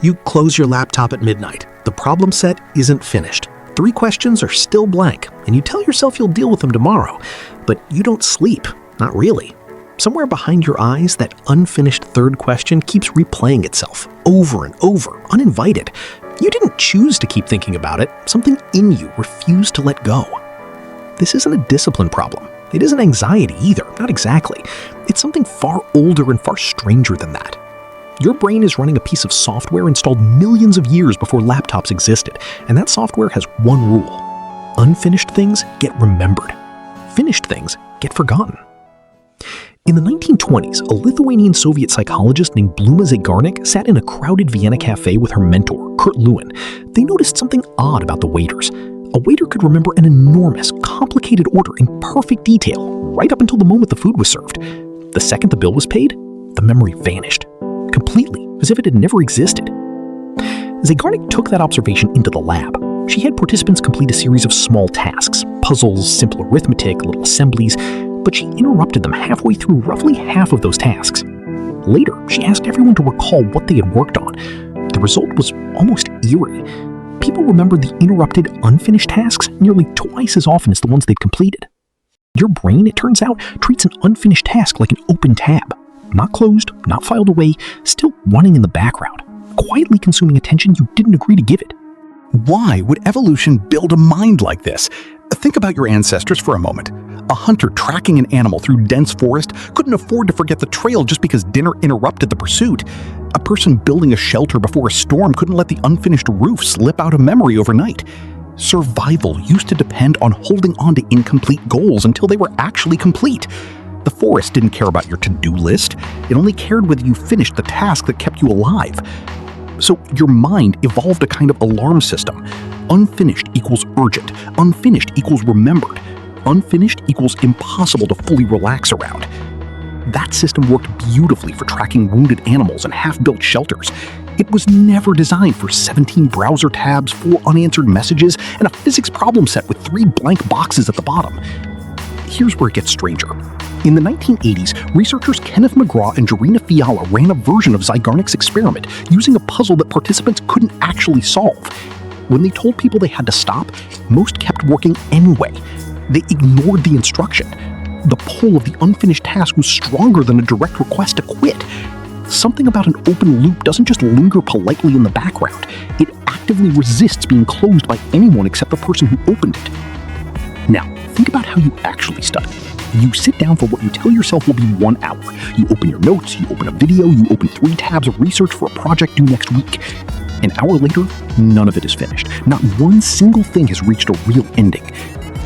You close your laptop at midnight. The problem set isn't finished. 3 questions are still blank, and you tell yourself you'll deal with them tomorrow. But you don't sleep. Not really. Somewhere behind your eyes, that unfinished 3rd question keeps replaying itself over and over, uninvited. You didn't choose to keep thinking about it. Something in you refused to let go. This isn't a discipline problem. It isn't anxiety either, not exactly. It's something far older and far stranger than that. Your brain is running a piece of software installed millions of years before laptops existed, and that software has one rule. Unfinished things get remembered. Finished things get forgotten. In the 1920s, a Lithuanian Soviet psychologist named Bluma Zygarnik sat in a crowded Vienna cafe with her mentor, Kurt Lewin. They noticed something odd about the waiters. A waiter could remember an enormous, complicated order in perfect detail, right up until the moment the food was served. The second the bill was paid, the memory vanished. Completely, as if it had never existed. Zygarnik took that observation into the lab. She had participants complete a series of small tasks, puzzles, simple arithmetic, little assemblies, but she interrupted them halfway through roughly half of those tasks. Later, she asked everyone to recall what they had worked on. The result was almost eerie. People remembered the interrupted, unfinished tasks nearly twice as often as the ones they'd completed. Your brain, it turns out, treats an unfinished task like an open tab. Not closed, not filed away, still running in the background, quietly consuming attention you didn't agree to give it. Why would evolution build a mind like this? Think about your ancestors for a moment. A hunter tracking an animal through dense forest couldn't afford to forget the trail just because dinner interrupted the pursuit. A person building a shelter before a storm couldn't let the unfinished roof slip out of memory overnight. Survival used to depend on holding on to incomplete goals until they were actually complete. The forest didn't care about your to-do list. It only cared whether you finished the task that kept you alive. So your mind evolved a kind of alarm system. Unfinished equals urgent. Unfinished equals remembered. Unfinished equals impossible to fully relax around. That system worked beautifully for tracking wounded animals and half-built shelters. It was never designed for 17 browser tabs, 4 unanswered messages, and a physics problem set with 3 blank boxes at the bottom. Here's where it gets stranger. In the 1980s, researchers Kenneth McGraw and Jarina Fiala ran a version of Zygarnik's experiment using a puzzle that participants couldn't actually solve. When they told people they had to stop, most kept working anyway. They ignored the instruction. The pull of the unfinished task was stronger than a direct request to quit. Something about an open loop doesn't just linger politely in the background. It actively resists being closed by anyone except the person who opened it. Now, think about how you actually study. You sit down for what you tell yourself will be 1 hour. You open your notes, you open a video, you open 3 tabs of research for a project due next week. An hour later, none of it is finished. Not one single thing has reached a real ending.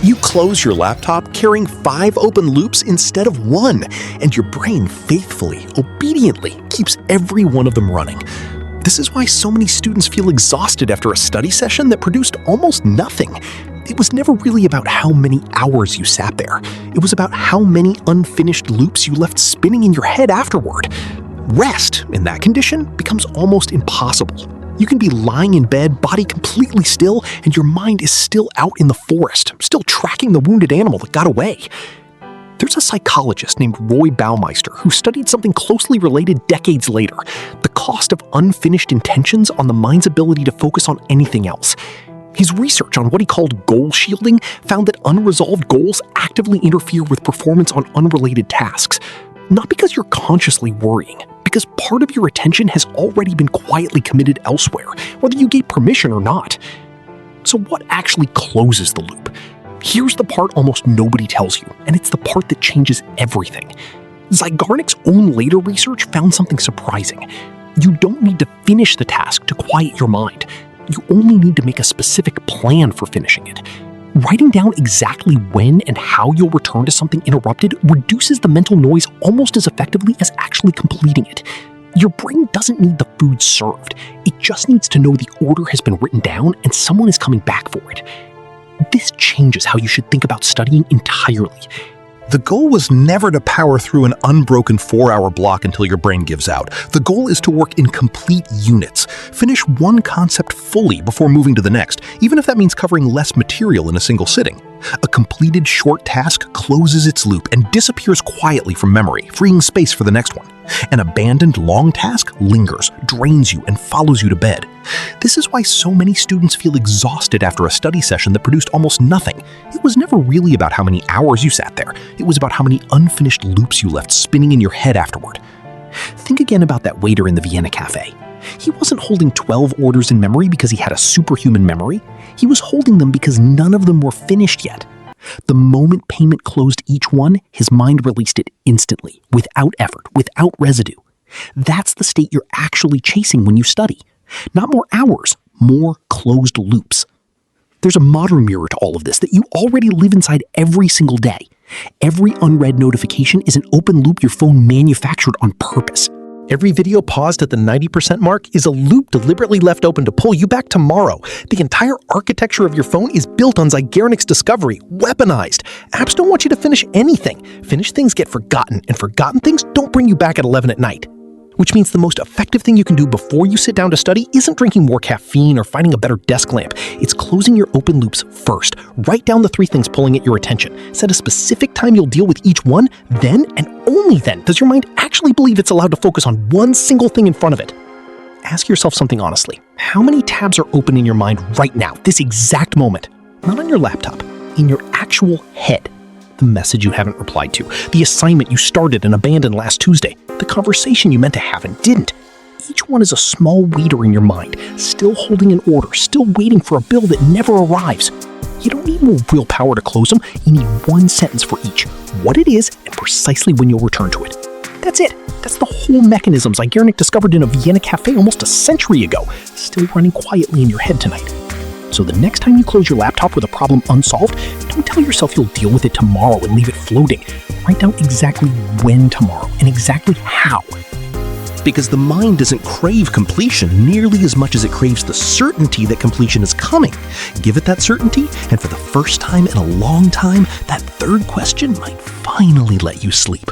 You close your laptop carrying 5 open loops instead of 1, and your brain faithfully, obediently keeps every one of them running. This is why so many students feel exhausted after a study session that produced almost nothing. It was never really about how many hours you sat there. It was about how many unfinished loops you left spinning in your head afterward. Rest, in that condition, becomes almost impossible. You can be lying in bed, body completely still, and your mind is still out in the forest, still tracking the wounded animal that got away. There's a psychologist named Roy Baumeister who studied something closely related decades later, the cost of unfinished intentions on the mind's ability to focus on anything else. His research on what he called goal shielding found that unresolved goals actively interfere with performance on unrelated tasks. Not because you're consciously worrying, because part of your attention has already been quietly committed elsewhere, whether you gave permission or not. So what actually closes the loop? Here's the part almost nobody tells you, and it's the part that changes everything. Zygarnik's own later research found something surprising. You don't need to finish the task to quiet your mind. You only need to make a specific plan for finishing it. Writing down exactly when and how you'll return to something interrupted reduces the mental noise almost as effectively as actually completing it. Your brain doesn't need the food served. It just needs to know the order has been written down and someone is coming back for it. This changes how you should think about studying entirely. The goal was never to power through an unbroken 4-hour block until your brain gives out. The goal is to work in complete units. Finish one concept fully before moving to the next, even if that means covering less material in a single sitting. A completed short task closes its loop and disappears quietly from memory, freeing space for the next one. An abandoned long task lingers, drains you, and follows you to bed. This is why so many students feel exhausted after a study session that produced almost nothing. It was never really about how many hours you sat there. It was about how many unfinished loops you left spinning in your head afterward. Think again about that waiter in the Vienna cafe. He wasn't holding 12 orders in memory because he had a superhuman memory. He was holding them because none of them were finished yet. The moment payment closed each one, his mind released it instantly, without effort, without residue. That's the state you're actually chasing when you study. Not more hours, more closed loops. There's a modern mirror to all of this that you already live inside every single day. Every unread notification is an open loop your phone manufactured on purpose. Every video paused at the 90% mark is a loop deliberately left open to pull you back tomorrow. The entire architecture of your phone is built on Zygarnik's discovery, weaponized. Apps don't want you to finish anything. Finished things get forgotten, and forgotten things don't bring you back at 11 at night. Which means the most effective thing you can do before you sit down to study isn't drinking more caffeine or finding a better desk lamp. It's closing your open loops first. Write down the 3 things pulling at your attention. Set a specific time you'll deal with each one. Then, and only then, does your mind actually believe it's allowed to focus on one single thing in front of it. Ask yourself something honestly. How many tabs are open in your mind right now, this exact moment? Not on your laptop, in your actual head. The message you haven't replied to, the assignment you started and abandoned last Tuesday, the conversation you meant to have and didn't. Each one is a small waiter in your mind, still holding an order, still waiting for a bill that never arrives. You don't need more willpower to close them, you need one sentence for each, what it is and precisely when you'll return to it. That's it. That's the whole mechanism Zygarnik discovered in a Vienna cafe almost a century ago, still running quietly in your head tonight. So the next time you close your laptop with a problem unsolved, don't tell yourself you'll deal with it tomorrow and leave it floating. Write down exactly when tomorrow and exactly how. Because the mind doesn't crave completion nearly as much as it craves the certainty that completion is coming. Give it that certainty, and for the first time in a long time, that third question might finally let you sleep.